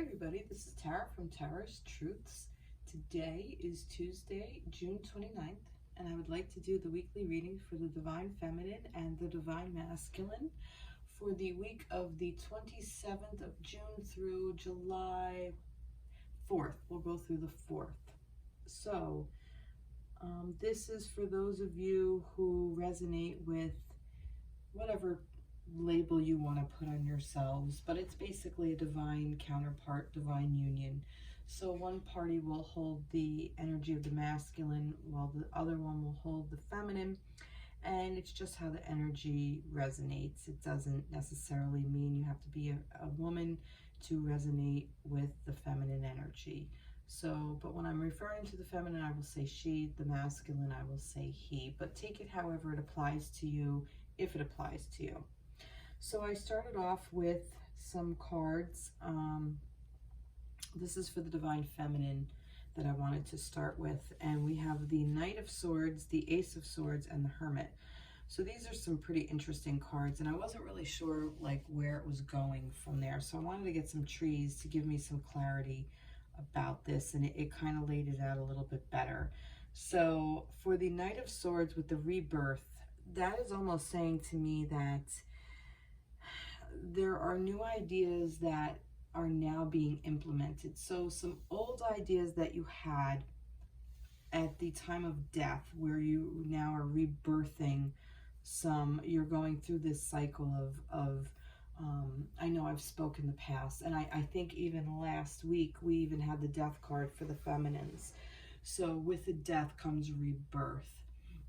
everybody, this is Tara from Tara's Truths. Today is Tuesday, June 29th, and I would like to do the weekly reading for the Divine Feminine and the Divine Masculine for the week of the 27th of June through July 4th. We'll go through the 4th. So, this is for those of you who resonate with whatever label you want to put on yourselves, but it's basically a divine counterpart, divine union. So one party will hold the energy of the masculine while the other one will hold the feminine, and it's just how the energy resonates. It doesn't necessarily mean you have to be a woman to resonate with the feminine energy. So, but when I'm referring to the feminine, I will say she, the masculine, I will say he, but take it however it applies to you, if it applies to you. So I started off with some cards. This is for the Divine Feminine that I wanted to start with. And we have the Knight of Swords, the Ace of Swords, and the Hermit. So these are some pretty interesting cards. And I wasn't really sure like where it was going from there. So I wanted to get some trees to give me some clarity about this. And it kind of laid it out a little bit better. So for the Knight of Swords with the rebirth, that is almost saying to me that there are new ideas that are now being implemented. So some old ideas that you had at the time of death, where you now are rebirthing some, you're going through this cycle of I know I've spoken in the past, and I think even last week we even had the death card for the feminines. So with the death comes rebirth.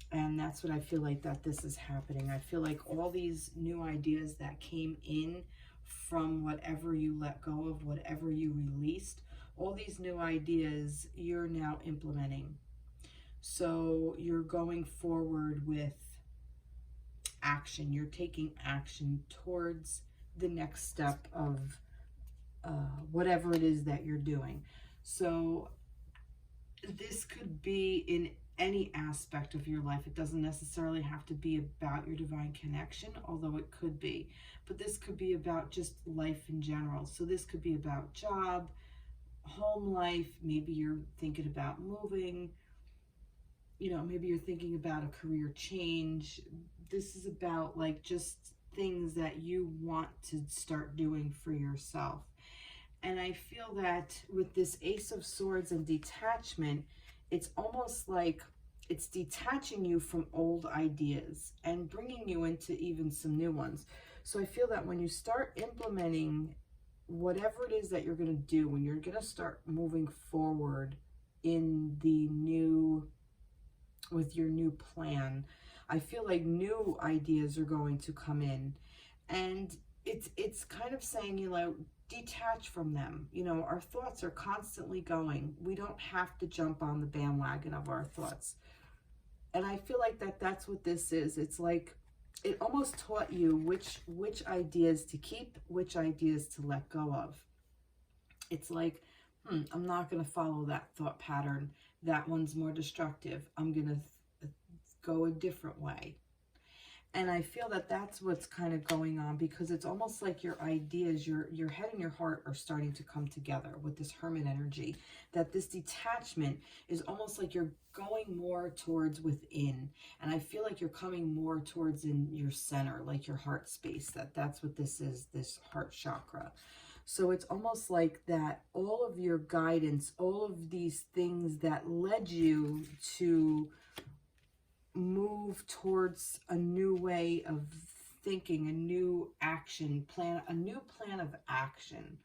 And that's what I feel like that this is happening. I feel like all these new ideas that came in from whatever you let go of, whatever you released, all these new ideas you're now implementing. So you're going forward with action. You're taking action towards the next step of whatever it is that you're doing. So this could be in any aspect of your life. It doesn't necessarily have to be about your divine connection, although it could be. But this could be about just life in general. So this could be about job, home life. Maybe you're thinking about moving. You know, maybe you're thinking about a career change. This is about like just things that you want to start doing for yourself. And I feel that with this Ace of Swords and detachment, it's almost like it's detaching you from old ideas and bringing you into even some new ones. So I feel that when you start implementing whatever it is that you're going to do, when you're going to start moving forward in the new, with your new plan, I feel like new ideas are going to come in. And it's kind of saying, you know, detach from them. You know, our thoughts are constantly going. We don't have to jump on the bandwagon of our thoughts. And I feel like that's what this is. It's like it almost taught you which ideas to keep, which ideas to let go of. It's like, I'm not going to follow that thought pattern. That one's more destructive. I'm going to go a different way. And I feel that that's what's kind of going on, because it's almost like your ideas, your head and your heart are starting to come together with this Hermit energy. That this detachment is almost like you're going more towards within. And I feel like you're coming more towards in your center, like your heart space. That's what this is, this heart chakra. So it's almost like that all of your guidance, all of these things that led you to move towards a new way of thinking, a new action plan, a new plan of action,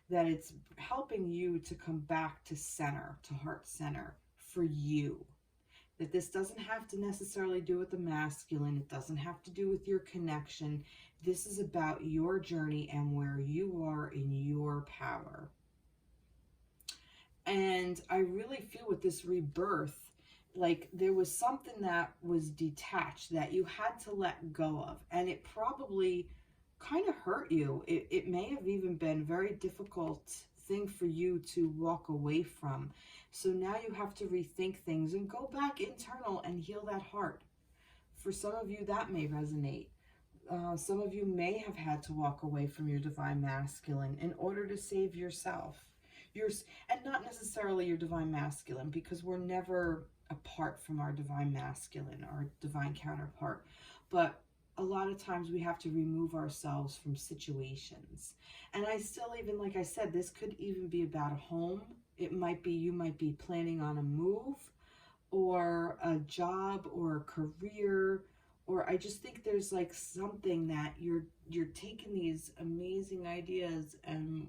that it's helping you to come back to center, to heart center for you. That this doesn't have to necessarily do with the masculine. It doesn't have to do with your connection. This is about your journey and where you are in your power. And I really feel with this rebirth, like there was something that was detached that you had to let go of, and it probably kind of hurt you. It may have even been a very difficult thing for you to walk away from. So now you have to rethink things and go back internal and heal that heart. For some of you that may resonate. Some of you may have had to walk away from your divine masculine in order to save yourself. And not necessarily your divine masculine, because we're never apart from our divine masculine, our divine counterpart. But a lot of times we have to remove ourselves from situations. And I still, even like I said, this could even be about a home. It might be, you might be planning on a move or a job or a career, or I just think there's like something that you're taking these amazing ideas and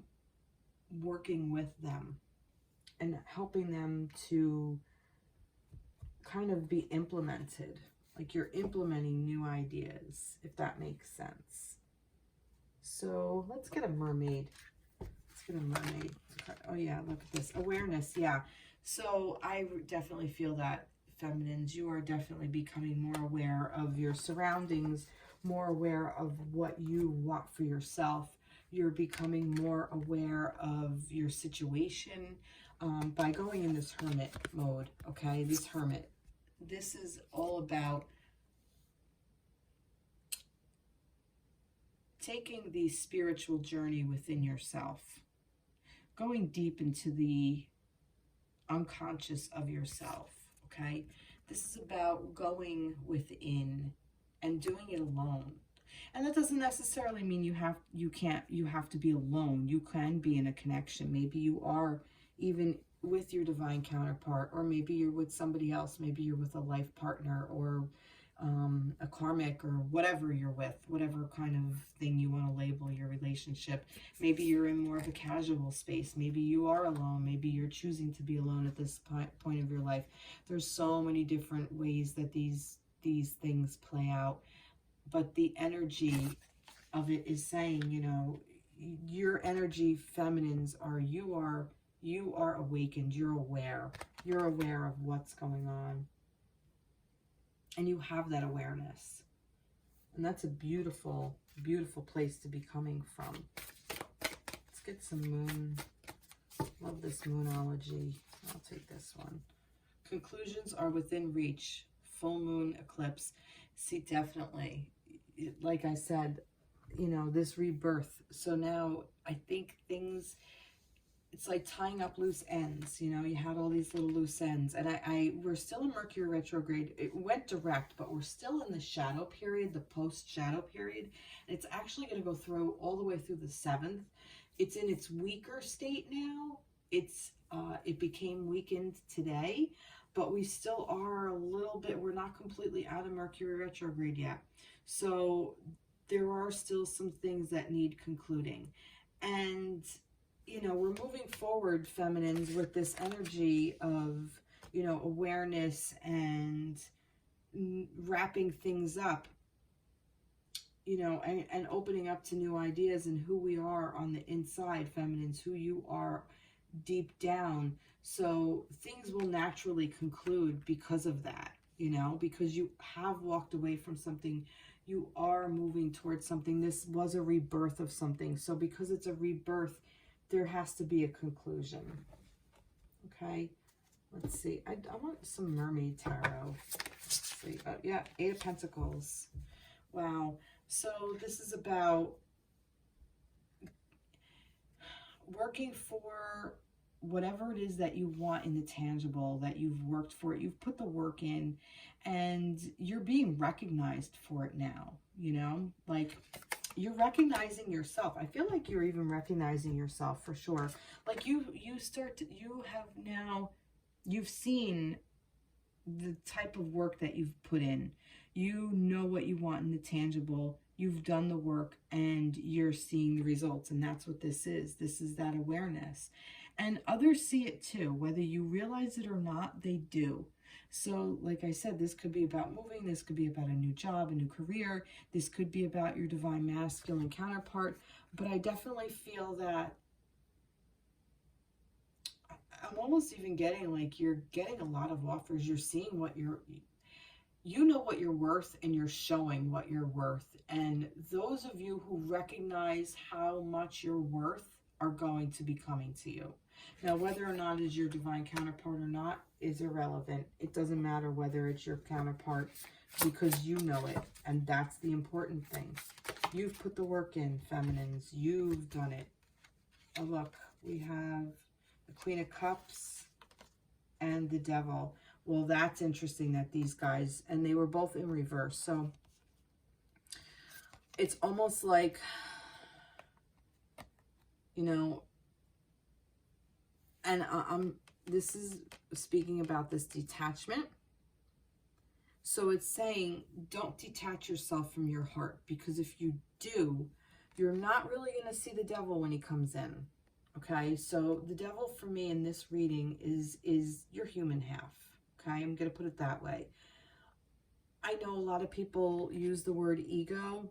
working with them and helping them to kind of be implemented. Like you're implementing new ideas, if that makes sense. So let's get a mermaid. Let's get a mermaid. Oh yeah, look at this. Awareness, yeah. So I definitely feel that, feminines, you are definitely becoming more aware of your surroundings, more aware of what you want for yourself. You're becoming more aware of your situation by going in this hermit mode, okay? This hermit. This is all about taking the spiritual journey within yourself, going deep into the unconscious of yourself, okay? This is about going within and doing it alone. And that doesn't necessarily mean you have to be alone. You can be in a connection. Maybe you are even with your divine counterpart, or maybe you're with somebody else. Maybe you're with a life partner, or a karmic, or whatever you're with, whatever kind of thing you want to label your relationship. Maybe you're in more of a casual space. Maybe you are alone. Maybe you're choosing to be alone at this point of your life. There's so many different ways that these things play out. But the energy of it is saying, you know, your energy, feminines, you are awakened. You're aware of what's going on. And you have that awareness. And that's a beautiful, beautiful place to be coming from. Let's get some moon. Love this moonology. I'll take this one. Conclusions are within reach. Full moon eclipse. See, definitely. Like I said, you know, this rebirth. So now I think things... It's like tying up loose ends, you know, you had all these little loose ends. And we're still in Mercury retrograde. It went direct, but we're still in the shadow period, the post-shadow period. And it's actually going to go through all the way through the 7th. It's in its weaker state now. It became weakened today, but we still are a little bit, we're not completely out of Mercury retrograde yet. So there are still some things that need concluding. And you know, we're moving forward, feminines, with this energy of, you know, awareness and wrapping things up, you know, and opening up to new ideas and who we are on the inside, feminines, who you are deep down. So things will naturally conclude because of that, you know, because you have walked away from something. You are moving towards something. This was a rebirth of something. So because it's a rebirth, there has to be a conclusion. Okay, let's see. I want some mermaid tarot. Let's see. Oh, yeah, 8 of Pentacles. Wow. So this is about working for whatever it is that you want in the tangible, that you've worked for it. You've put the work in, and you're being recognized for it now, you know? Like, you're recognizing yourself. I feel like you're even recognizing yourself for sure. Like you've seen the type of work that you've put in. You know what you want in the tangible. You've done the work and you're seeing the results. And that's what this is. This is that awareness. And others see it too. Whether you realize it or not, they do. So, like I said, this could be about moving. This could be about a new job, a new career. This could be about your divine masculine counterpart. But I definitely feel that I'm almost even getting like you're getting a lot of offers. You're seeing what you know what you're worth, and you're showing what you're worth. And those of you who recognize how much you're worth are going to be coming to you. Now, whether or not it's your divine counterpart or not is irrelevant. It doesn't matter whether it's your counterpart. because you know it. And that's the important thing. You've put the work in, feminines. You've done it. Oh, look, we have the Queen of Cups and the Devil. Well, that's interesting that these guys, and they were both in reverse. So it's almost like, you know, and this is speaking about this detachment. So it's saying, don't detach yourself from your heart, because if you do, you're not really going to see the devil when he comes in. Okay, so the devil for me in this reading is your human half. Okay, I'm going to put it that way. I know a lot of people use the word ego,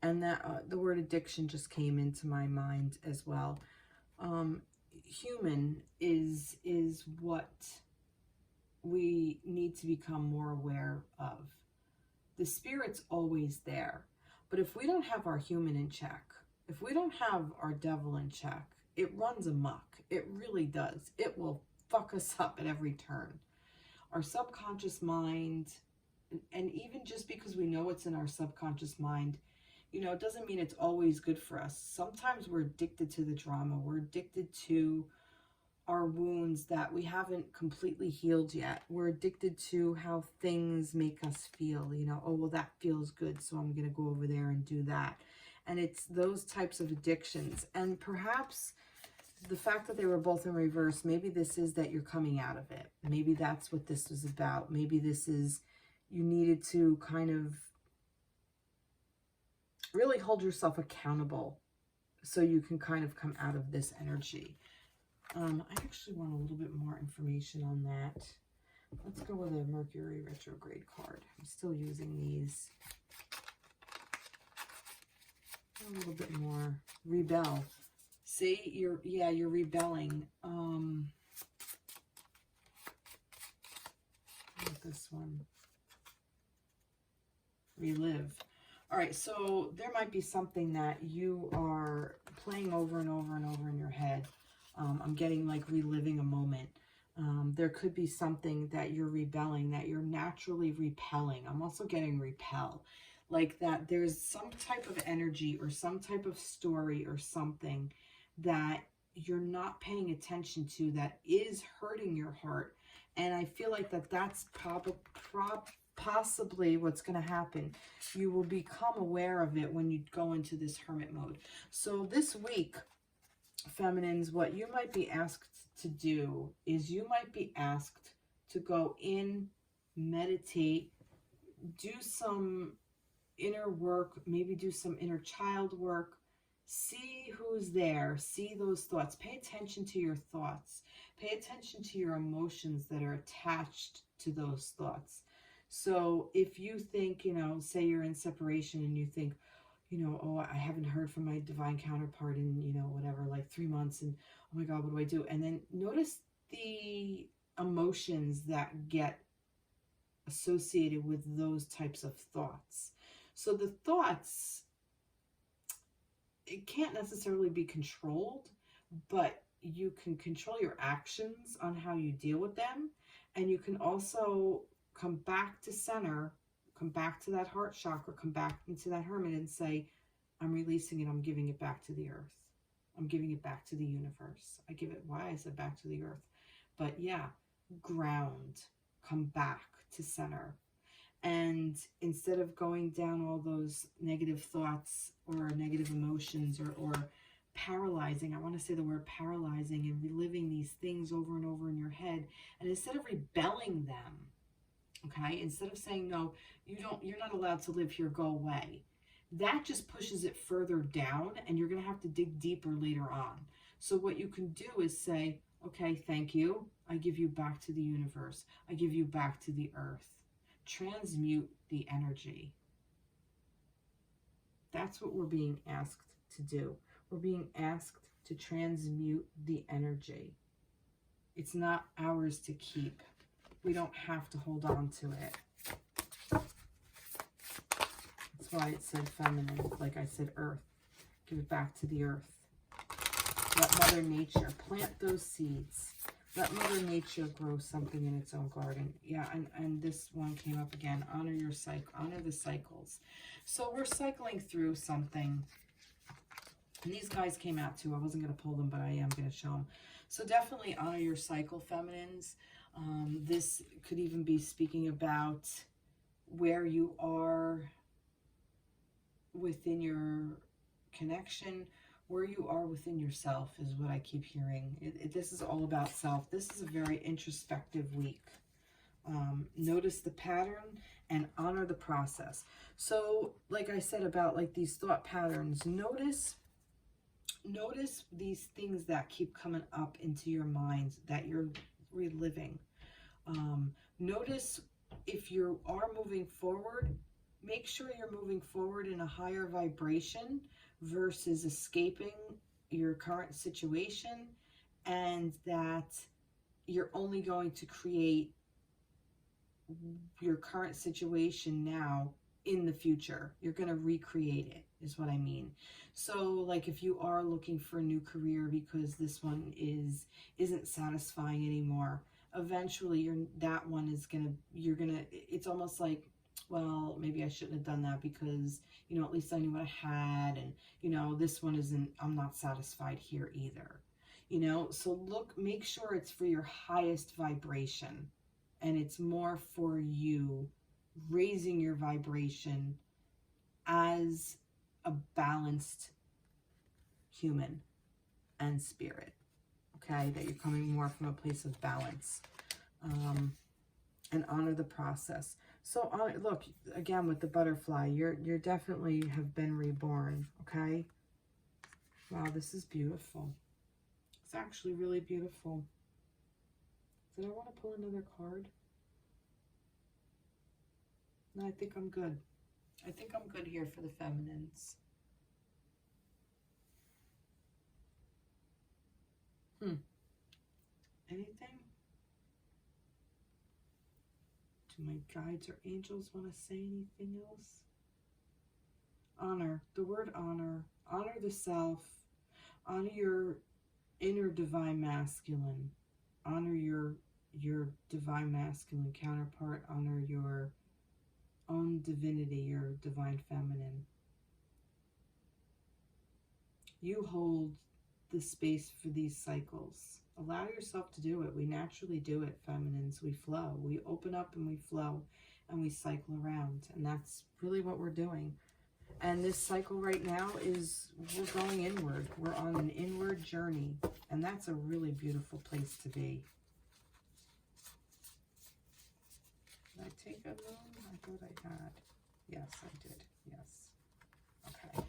and that the word addiction just came into my mind as well. Human is what we need to become more aware of. The spirit's always there, but if we don't have our human in check, if we don't have our devil in check, it runs amok. It really does. It will fuck us up at every turn. Our subconscious mind, and even just because we know it's in our subconscious mind, you know, it doesn't mean it's always good for us. Sometimes we're addicted to the drama. We're addicted to our wounds that we haven't completely healed yet. We're addicted to how things make us feel. You know, oh, well, that feels good, so I'm going to go over there and do that. And it's those types of addictions. And perhaps the fact that they were both in reverse, maybe this is that you're coming out of it. Maybe that's what this was about. Maybe this is you needed to kind of really hold yourself accountable so you can kind of come out of this energy. I actually want a little bit more information on that. Let's go with a Mercury retrograde card. I'm still using these. A little bit more. Rebel. See, you're rebelling. Look at this one. Relive. All right, so there might be something that you are playing over and over and over in your head. I'm getting like reliving a moment. There could be something that you're rebelling, that you're naturally repelling. I'm also getting repel. Like that there's some type of energy or some type of story or something that you're not paying attention to that is hurting your heart. And I feel like that's possibly what's going to happen. You will become aware of it when you go into this hermit mode. So this week, feminines, what you might be asked to do is you might be asked to go in, meditate, do some inner work, maybe do some inner child work, see who's there, see those thoughts, pay attention to your thoughts, pay attention to your emotions that are attached to those thoughts. So if you think, you know, say you're in separation and you think, you know, oh, I haven't heard from my divine counterpart in, you know, whatever, like 3 months, and oh my God, what do I do? And then notice the emotions that get associated with those types of thoughts. So the thoughts, it can't necessarily be controlled, but you can control your actions on how you deal with them. And you can also come back to center, come back to that heart chakra, come back into that hermit and say, I'm releasing it. I'm giving it back to the earth. I'm giving it back to the universe. I give it, why I said back to the earth. But yeah, ground, come back to center. And instead of going down all those negative thoughts or negative emotions or paralyzing, I want to say the word paralyzing, and reliving these things over and over in your head. And instead of rebelling them, okay, instead of saying, no, you're not allowed to live here, go away, that just pushes it further down, and you're going to have to dig deeper later on. So what you can do is say, okay, thank you. I give you back to the universe. I give you back to the earth. Transmute the energy. That's what we're being asked to do. We're being asked to transmute the energy. It's not ours to keep. We don't have to hold on to it. That's why it said feminine. Like I said, earth. Give it back to the earth. Let Mother Nature plant those seeds. Let Mother Nature grow something in its own garden. Yeah, and this one came up again. Honor your cycle. Honor the cycles. So we're cycling through something. And these guys came out too. I wasn't going to pull them, but I am going to show them. So definitely honor your cycle, feminines. This could even be speaking about where you are within your connection, where you are within yourself is what I keep hearing. This is all about self. This is a very introspective week. Notice the pattern and honor the process. So like I said about like these thought patterns, notice these things that keep coming up into your mind that you're reliving. Notice if you are moving forward, make sure you're moving forward in a higher vibration versus escaping your current situation, and that you're only going to create your current situation now in the future. You're going to recreate it, is what I mean. So like if you are looking for a new career because this one isn't satisfying anymore, eventually that one is it's almost like, well, maybe I shouldn't have done that because, you know, at least I knew what I had, and, you know, this one I'm not satisfied here either, you know. So make sure it's for your highest vibration, and it's more for you raising your vibration as a balanced human and spirit, okay? That you're coming more from a place of balance, and honor the process. So look, again, with the butterfly, you're definitely have been reborn, okay? Wow, this is beautiful. It's actually really beautiful. Did I want to pull another card? No, I think I'm good. I think I'm good here for the feminines. Anything? Do my guides or angels want to say anything else? Honor. The word honor. Honor the self. Honor your inner divine masculine. Honor your divine masculine counterpart. Honor your own divinity, your divine feminine. You hold the space for these cycles. Allow yourself to do it. We naturally do it, feminines. We flow. We open up and we flow and we cycle around. And that's really what we're doing. And this cycle right now is we're going inward. We're on an inward journey. And that's a really beautiful place to be. Did I take a moon? I thought I had. Yes, I did. Yes. Okay.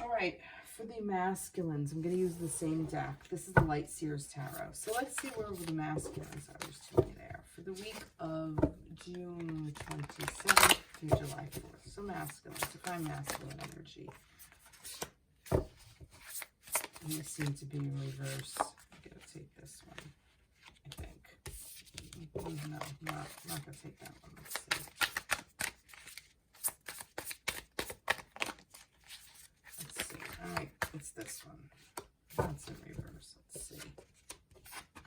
All right. For the masculines, I'm going to use the same deck. This is the Light Seers Tarot. So let's see where the masculines are. There's too many there. For the week of June 27th through July 4th. So masculine, divine masculine energy. These seem to be in reverse. I'm going to take this one, I think. No, not going to take that one. Let's see. All right, it's this one. That's in reverse. Let's see.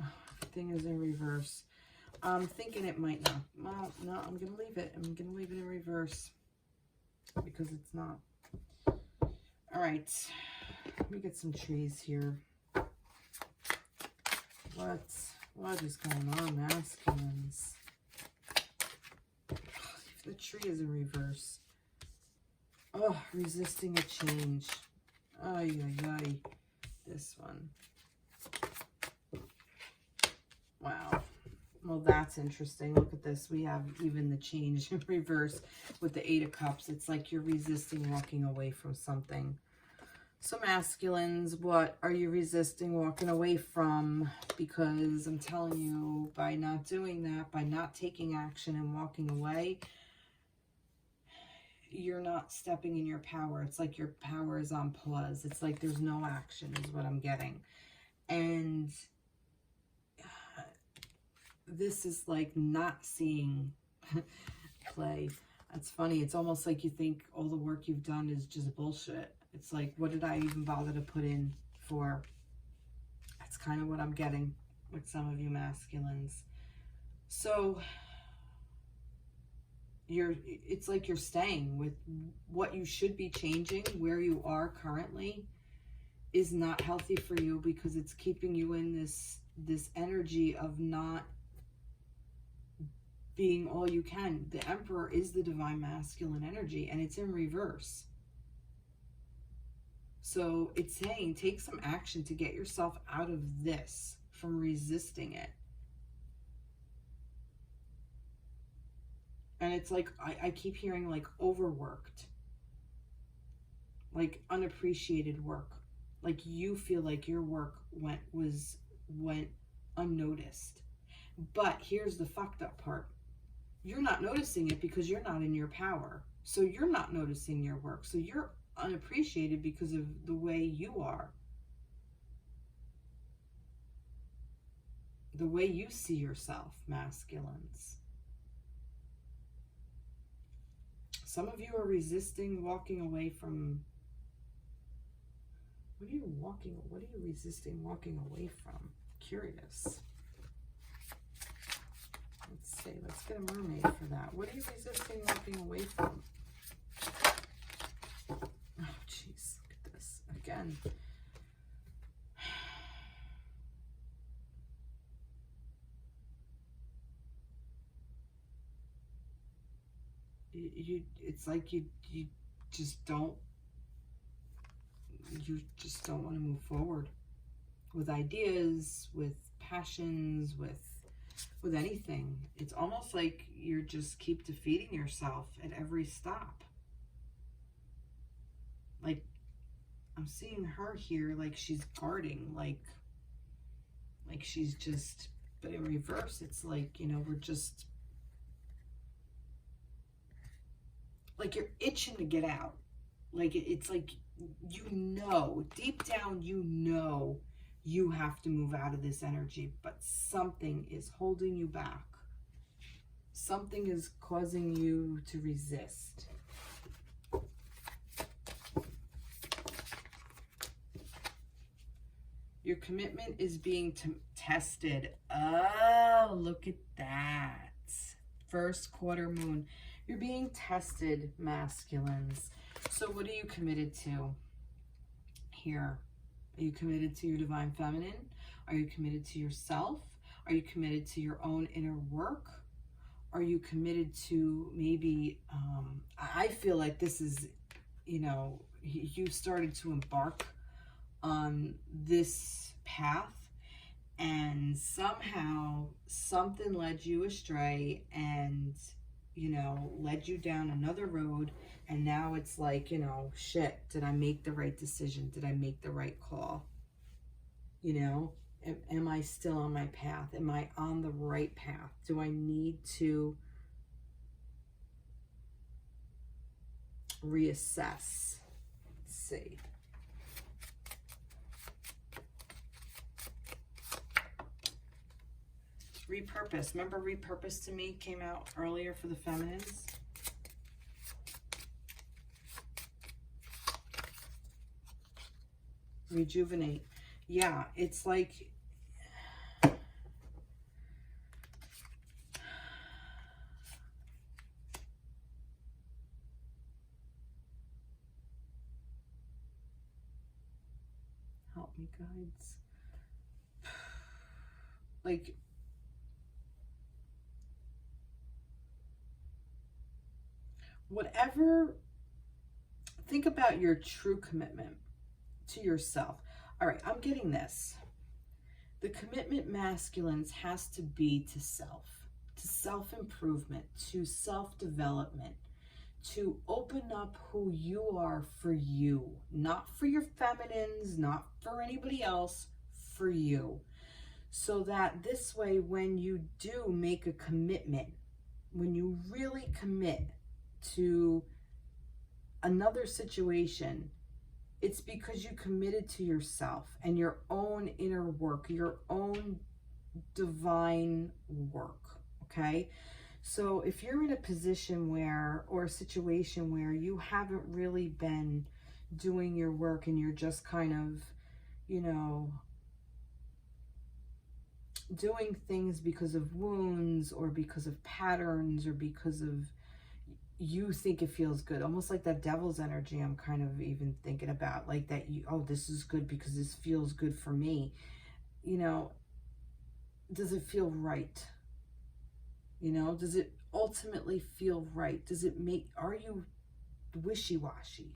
Oh, everything is in reverse. I'm thinking it might not. Well, no, I'm going to leave it. I'm going to leave it in reverse because it's not. All right. Let me get some trees here. What is going on, masculines? The tree is in reverse. Oh, resisting a change. Ay, ay, ay. This one. Wow. Well, that's interesting. Look at this. We have even the change in reverse with the Eight of Cups. It's like you're resisting walking away from something. So masculines, what are you resisting walking away from? Because I'm telling you, by not doing that, by not taking action and walking away, you're not stepping in your power. It's like your power is on pause. It's like there's no action is what I'm getting. And this is like not seeing play. That's funny. It's almost like you think all the work you've done is just bullshit. It's like, what did I even bother to put in for? That's kind of what I'm getting with some of you masculines. So it's like you're staying with what you should be changing. Where you are currently is not healthy for you, because it's keeping you in this energy of not being all you can. The Emperor is the divine masculine energy, and it's in reverse. So it's saying take some action to get yourself out of this, from resisting it. And it's like, I keep hearing like overworked, like unappreciated work. Like you feel like your work went unnoticed. But here's the fucked up part. You're not noticing it because you're not in your power. So you're not noticing your work. So you're unappreciated because of the way you are. The way you see yourself, masculines. Some of you are resisting walking away from... What are you resisting walking away from? Curious. Let's see. Let's get a mermaid for that. What are you resisting walking away from? Oh, jeez. Look at this. Again. It's like you just don't want to move forward with ideas, with passions, with anything. It's almost like you just keep defeating yourself at every stop. Like, I'm seeing her here like she's guarding, like she's just, but in reverse, it's like, you know, we're just, like you're itching to get out. Like, it's like, you know, deep down, you know, you have to move out of this energy, but something is holding you back. Something is causing you to resist. Your commitment is being tested. Oh, look at that. First quarter moon. You're being tested, masculines. So what are you committed to here? Are you committed to your divine feminine? Are you committed to yourself? Are you committed to your own inner work? Are you committed to maybe, I feel like this is, you know, you started to embark on this path, and somehow something led you astray and, you know, led you down another road. And now it's like, you know, shit, did I make the right decision? Did I make the right call? You know, am I still on my path? Am I on the right path? Do I need to reassess? Let's see. Repurpose. Remember, repurpose to me came out earlier for the feminines. Rejuvenate. Yeah, it's like, help me, guides. Like, whatever, think about your true commitment to yourself. All right, I'm getting this. The commitment, masculines, has to be to self-improvement, to self-development, to open up who you are for you, not for your feminines, not for anybody else, for you. So that this way, when you do make a commitment, when you really commit to another situation, it's because you committed to yourself and your own inner work, your own divine work, okay? So if you're in a position where, or a situation where you haven't really been doing your work and you're just kind of, you know, doing things because of wounds or because of patterns or because of you think it feels good, almost like that devil's energy. I'm kind of even thinking about like that. You, oh, this is good because this feels good for me. You know, does it feel right? You know, does it ultimately feel right? Does it make, are you wishy-washy?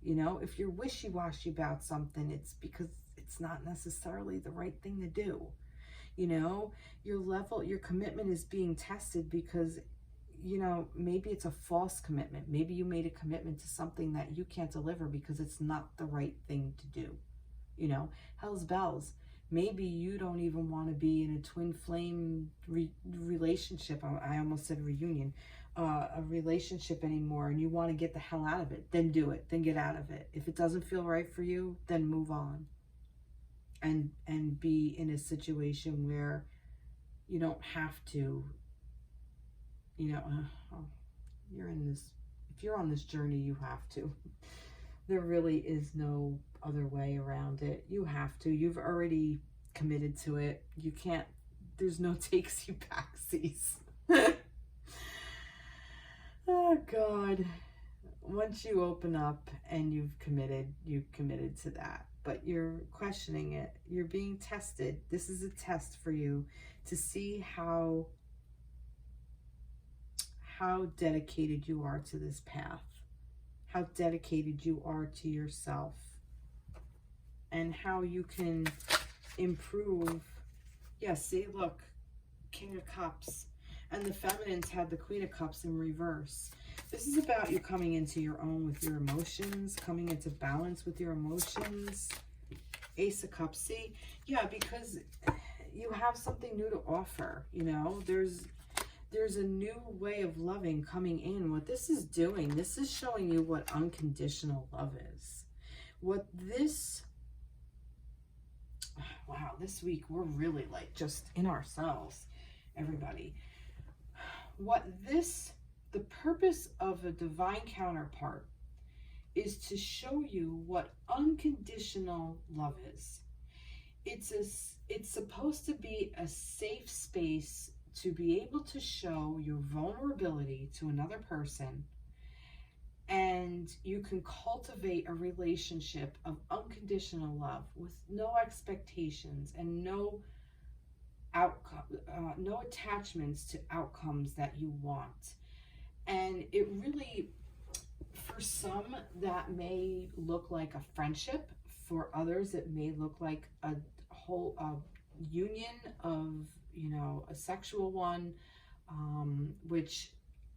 You know, if you're wishy-washy about something, it's because it's not necessarily the right thing to do. You know, your commitment is being tested because, you know, maybe it's a false commitment. Maybe you made a commitment to something that you can't deliver because it's not the right thing to do. You know, hell's bells. Maybe you don't even want to be in a twin flame relationship. I almost said reunion. A relationship anymore, and you want to get the hell out of it. Then do it. Then get out of it. If it doesn't feel right for you, then move on. And be in a situation where you don't have to, you know, you're in this, if you're on this journey, you have to. There really is no other way around it. You have to. You've already committed to it. You can't, there's no takes you backsies. Oh, God. Once you open up and you've committed to that. But you're questioning it. You're being tested. This is a test for you to see how dedicated you are to this path, how dedicated you are to yourself, and how you can improve. Yeah, see, look, King of Cups, and the feminines had the Queen of Cups in reverse. This is about you coming into your own with your emotions, coming into balance with your emotions. Ace of Cups, see, yeah, because you have something new to offer. You know, there's a new way of loving coming in. What this is doing, this is showing you what unconditional love is. What this, wow, this week we're really like just in ourselves, everybody. What this, the purpose of a divine counterpart is to show you what unconditional love is. It's supposed to be a safe space to be able to show your vulnerability to another person, and you can cultivate a relationship of unconditional love with no expectations and no no attachments to outcomes that you want. And it really, for some, that may look like a friendship. For others, it may look like a whole union of, you know, a sexual one, which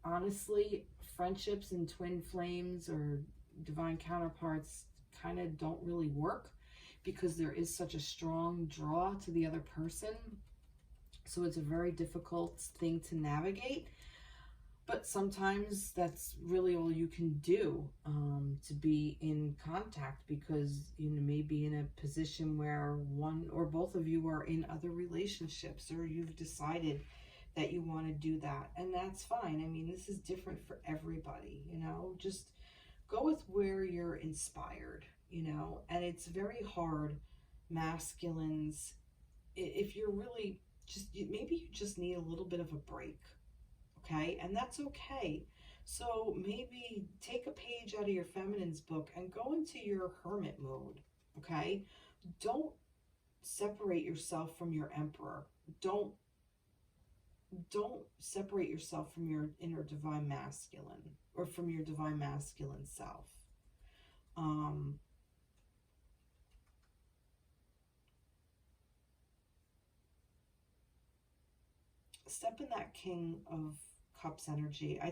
honestly, friendships and twin flames or divine counterparts kind of don't really work because there is such a strong draw to the other person. So it's a very difficult thing to navigate. But sometimes that's really all you can do, to be in contact, because you may be in a position where one or both of you are in other relationships, or you've decided that you want to do that, and that's fine. I mean, this is different for everybody, you know, just go with where you're inspired, you know. And it's very hard, masculines, if you're really just, maybe you just need a little bit of a break. Okay, and that's okay. So maybe take a page out of your feminine's book and go into your hermit mode. Okay, don't separate yourself from your emperor. Don't separate yourself from your inner divine masculine, or from your divine masculine self. Step in that King of Cups energy. I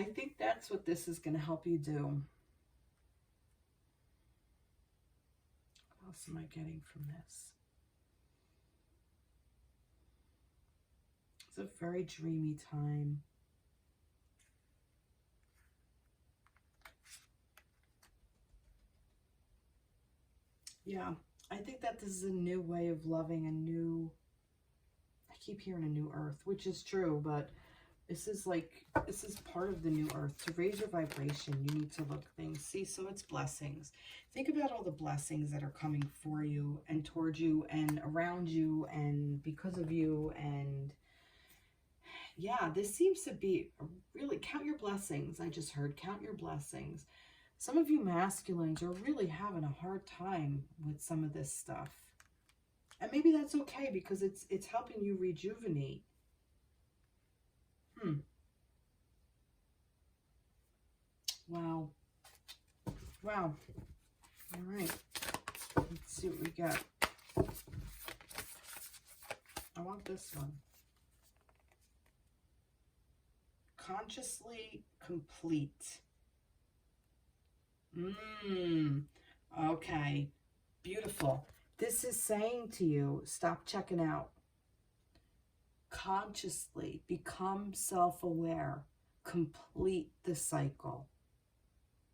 think that's what this is going to help you do. What else am I getting from this? It's a very dreamy time. Yeah, I think that this is a new way of loving, I keep hearing a new earth, which is true, but This is like, this is part of the new earth. To raise your vibration, you need to look things. See, so it's blessings. Think about all the blessings that are coming for you and towards you and around you and because of you. And yeah, this seems to be really, count your blessings. I just heard, count your blessings. Some of you masculines are really having a hard time with some of this stuff. And maybe that's okay because it's helping you rejuvenate. Wow. Wow. All right. Let's see what we got. I want this one. Consciously complete. Okay. Beautiful. This is saying to you, stop checking out. Consciously become self-aware. Complete the cycle.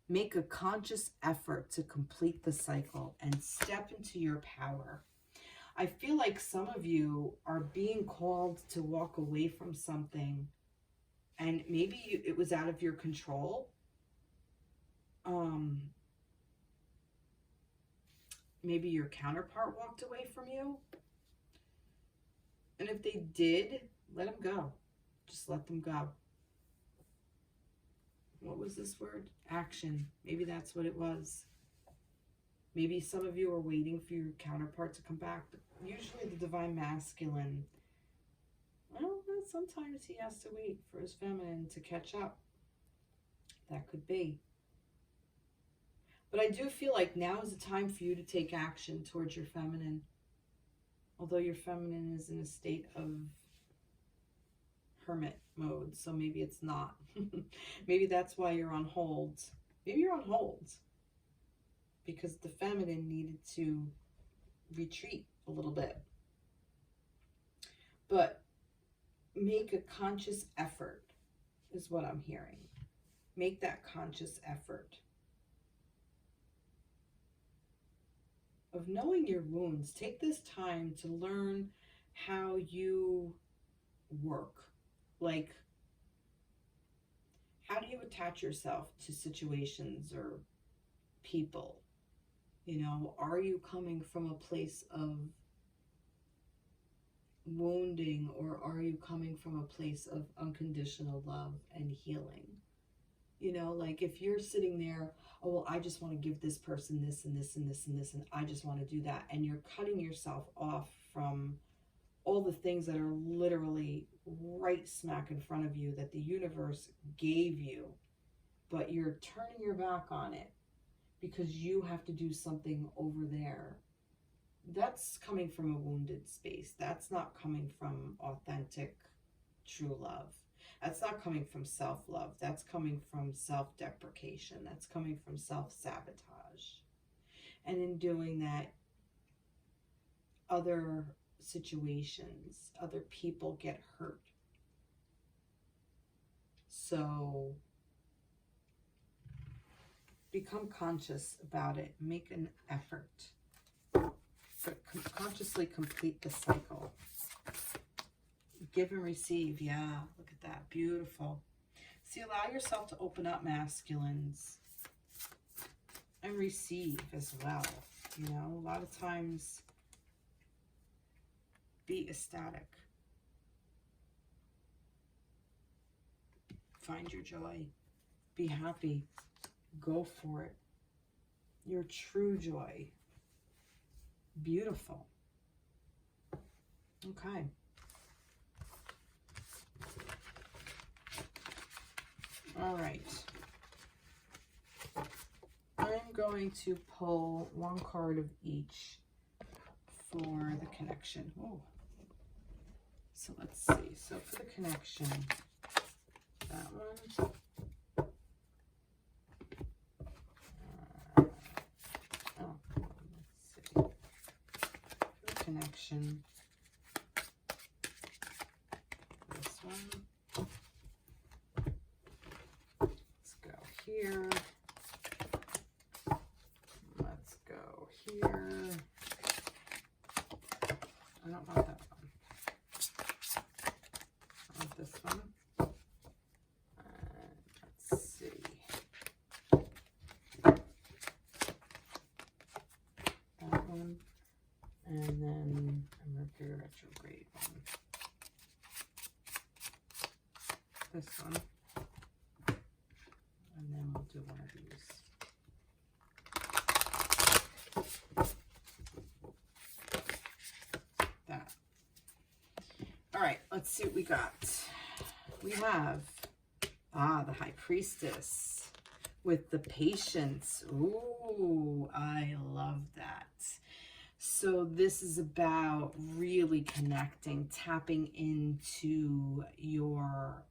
Make a conscious effort to complete the cycle and step into your power. I feel like some of you are being called to walk away from something and maybe it was out of your control. Maybe your counterpart walked away from you. And if they did, let them go. Just let them go. What was this word? Action. Maybe that's what it was. Maybe some of you are waiting for your counterpart to come back. But usually the divine masculine, well, sometimes he has to wait for his feminine to catch up. That could be. But I do feel like now is the time for you to take action towards your feminine. Although your feminine is in a state of hermit mode, so maybe it's not. Maybe that's why you're on hold. Maybe you're on hold because the feminine needed to retreat a little bit. But make a conscious effort is what I'm hearing. Make that conscious effort of knowing your wounds. Take this time to learn how you work. Like, how do you attach yourself to situations or people? You know, are you coming from a place of wounding, or are you coming from a place of unconditional love and healing? You know, like if you're sitting there, oh, well, I just want to give this person this and this and this and this, and I just want to do that. And you're cutting yourself off from all the things that are literally right smack in front of you that the universe gave you, but you're turning your back on it because you have to do something over there. That's coming from a wounded space. That's not coming from authentic, true love. That's not coming from self-love. That's coming from self-deprecation. That's coming from self-sabotage. And in doing that, other situations, other people get hurt. So become conscious about it. Make an effort. But consciously complete the cycle. Give and receive. Yeah, look at that. Beautiful. See, allow yourself to open up, masculines, and receive as well. You know, a lot of times, be ecstatic. Find your joy. Be happy. Go for it. Your true joy. Beautiful. Okay. All right. I'm going to pull one card of each for the connection. Oh. So let's see. So for the connection, that one. Let's see. For the connection, this one. Let's go here. Let's go here. I don't want that one. I want this one. And then a Mercury retrograde one. This one. And then we'll do one of these. That. All right, let's see what we got. We have, the High Priestess with the Patience. Ooh, I love that. So this is about really connecting, tapping into your,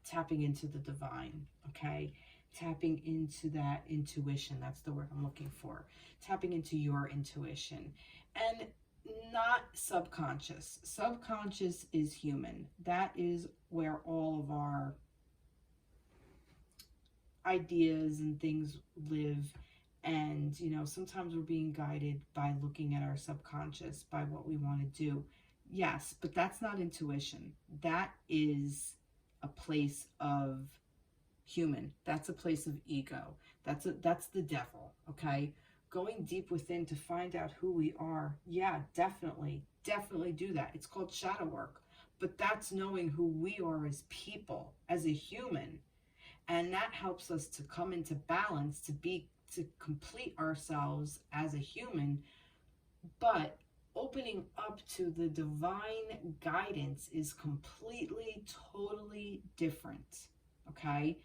tapping into the divine, okay? Tapping into that intuition. That's the word I'm looking for. Tapping into your intuition. And not subconscious. Subconscious is human. That is where all of our ideas and things live. And, you know, sometimes we're being guided by looking at our subconscious, by what we want to do. Yes, but that's not intuition. That is a place of human. That's a place of ego. That's the devil, okay? Going deep within to find out who we are. Yeah, definitely do that. It's called shadow work. But that's knowing who we are as people, as a human. And that helps us to come into balance, to complete ourselves as a human. But opening up to the divine guidance is completely, totally different, okay?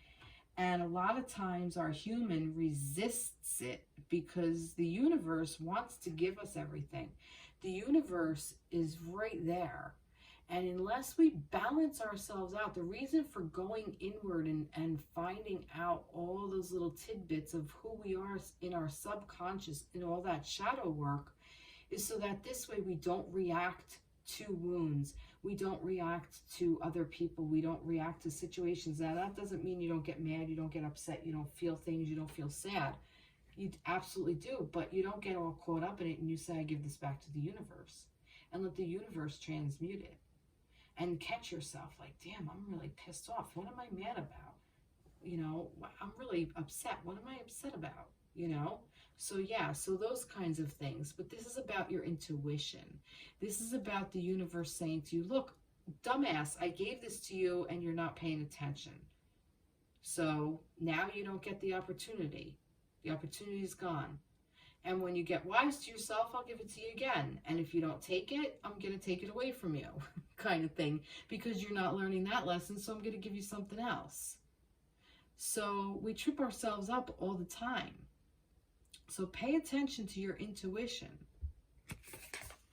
And a lot of times our human resists it because the universe wants to give us everything. The universe is right there. And unless we balance ourselves out, the reason for going inward and finding out all those little tidbits of who we are in our subconscious and all that shadow work is so that this way we don't react to wounds. We don't react to other people. We don't react to situations. Now, that doesn't mean you don't get mad, you don't get upset, you don't feel things, you don't feel sad. You absolutely do, but you don't get all caught up in it and you say, I give this back to the universe. And let the universe transmute it. And catch yourself like, damn, I'm really pissed off. What am I mad about? You know, I'm really upset. What am I upset about? You know? So yeah, so those kinds of things. But this is about your intuition. This is about the universe saying to you, look, dumbass, I gave this to you and you're not paying attention. So now you don't get the opportunity. The opportunity is gone. And when you get wise to yourself, I'll give it to you again. And if you don't take it, I'm going to take it away from you, kind of thing. Because you're not learning that lesson, so I'm going to give you something else. So we trip ourselves up all the time. So pay attention to your intuition.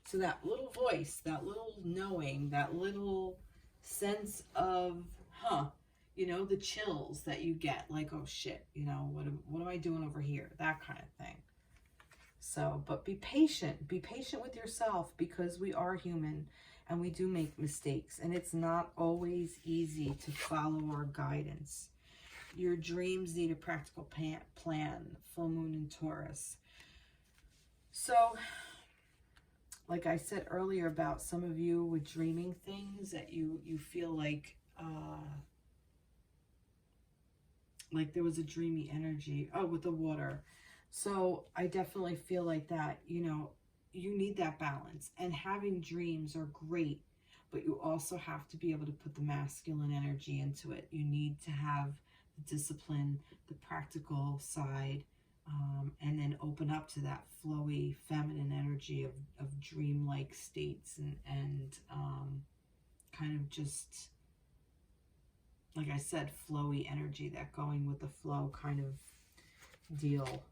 So that little voice, that little knowing, that little sense of, you know, the chills that you get. Like, oh shit, you know, what am I doing over here? That kind of thing. So, but be patient with yourself, because we are human and we do make mistakes, and it's not always easy to follow our guidance. Your dreams need a practical plan, full moon in Taurus. So, like I said earlier about some of you with dreaming things that you feel like there was a dreamy energy. Oh, with the water. So I definitely feel like that, you know, you need that balance. And having dreams are great, but you also have to be able to put the masculine energy into it. You need to have the discipline, the practical side, and then open up to that flowy feminine energy of dreamlike states and kind of just, like I said, flowy energy, that going with the flow kind of deal.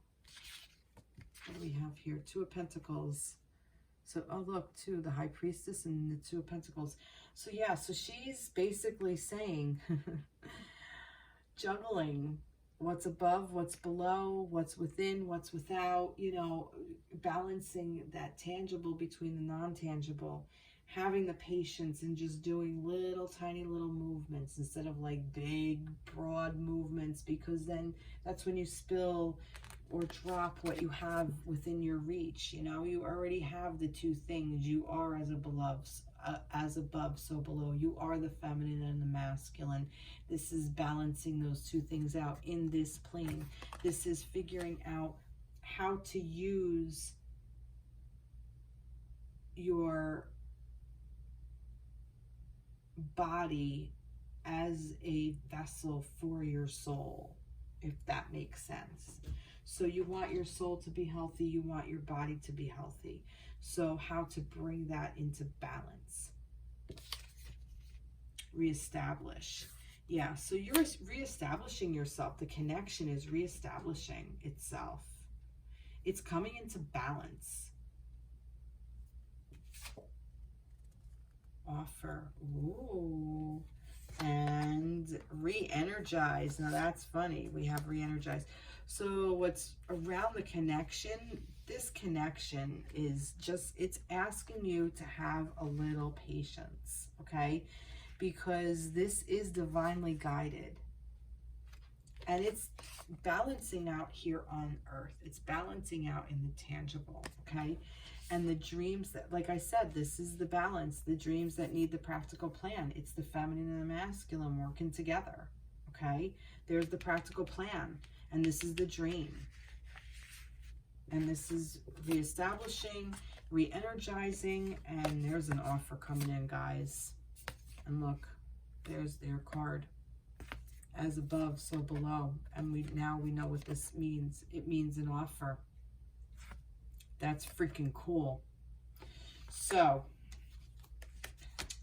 What do we have here? Two of Pentacles. So, oh look, too, the High Priestess and the Two of Pentacles. So yeah, so she's basically saying, juggling what's above, what's below, what's within, what's without, you know, balancing that tangible between the non-tangible, having the patience and just doing little tiny little movements instead of like big, broad movements, because then that's when you spill or drop what you have within your reach. You know, you already have the two things. You are as above, so below. You are the feminine and the masculine. This is balancing those two things out in this plane. This is figuring out how to use your body as a vessel for your soul, if that makes sense. So you want your soul to be healthy, you want your body to be healthy. So how to bring that into balance. Reestablish. Yeah, so you're reestablishing yourself. The connection is reestablishing itself. It's coming into balance. Offer. Ooh. And re-energize. Now that's funny. We have re-energize. So what's around the connection, this connection is just, it's asking you to have a little patience, okay? Because this is divinely guided. And it's balancing out here on earth. It's balancing out in the tangible, okay? And the dreams that, like I said, this is the balance. The dreams that need the practical plan. It's the feminine and the masculine working together, okay? There's the practical plan. And this is the dream. And this is reestablishing, re-energizing, and there's an offer coming in, guys. And look, there's their card. As above, so below. And now we know what this means. It means an offer. That's freaking cool. So,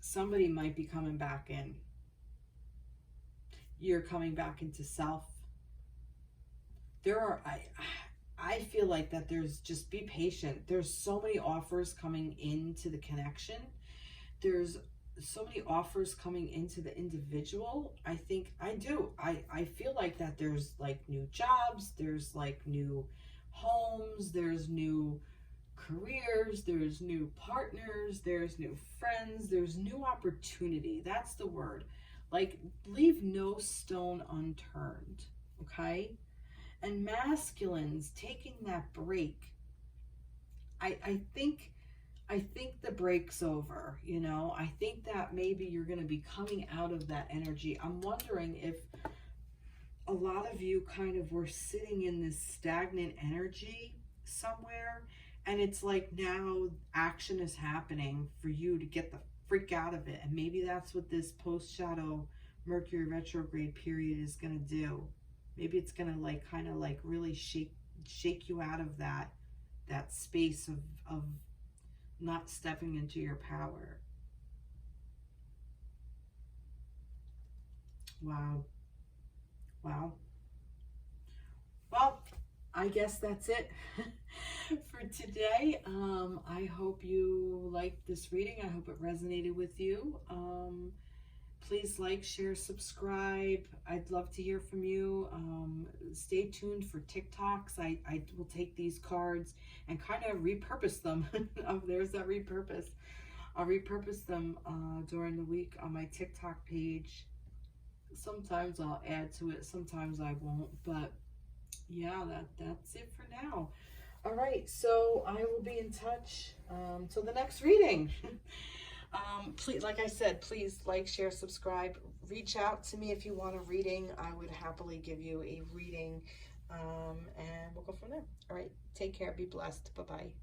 somebody might be coming back in. You're coming back into self. There are, I feel like that there's, just be patient. There's so many offers coming into the connection. There's so many offers coming into the individual. I think I feel like that there's like new jobs, there's like new homes, there's new careers, there's new partners, there's new friends, there's new opportunity. That's the word. Like, leave no stone unturned, okay? And masculines taking that break. I think the break's over, you know. I think that maybe you're going to be coming out of that energy. I'm wondering if a lot of you kind of were sitting in this stagnant energy somewhere, and it's like now action is happening for you to get the freak out of it. And maybe that's what this post-shadow Mercury retrograde period is going to do. Maybe it's going to like kind of like really shake you out of that space of not stepping into your power. Wow. Wow. Well, I guess that's it for today. I hope you liked this reading. I hope it resonated with you. Please like, share, subscribe. I'd love to hear from you. Stay tuned for TikToks. I will take these cards and kind of repurpose them. Oh, there's that repurpose. I'll repurpose them during the week on my TikTok page. Sometimes I'll add to it, sometimes I won't. But yeah, that's it for now. All right, so I will be in touch till the next reading. Please, like I said, please like, share, subscribe. Reach out to me if you want a reading. I would happily give you a reading, and we'll go from there. All right, take care. Be blessed. Bye-bye.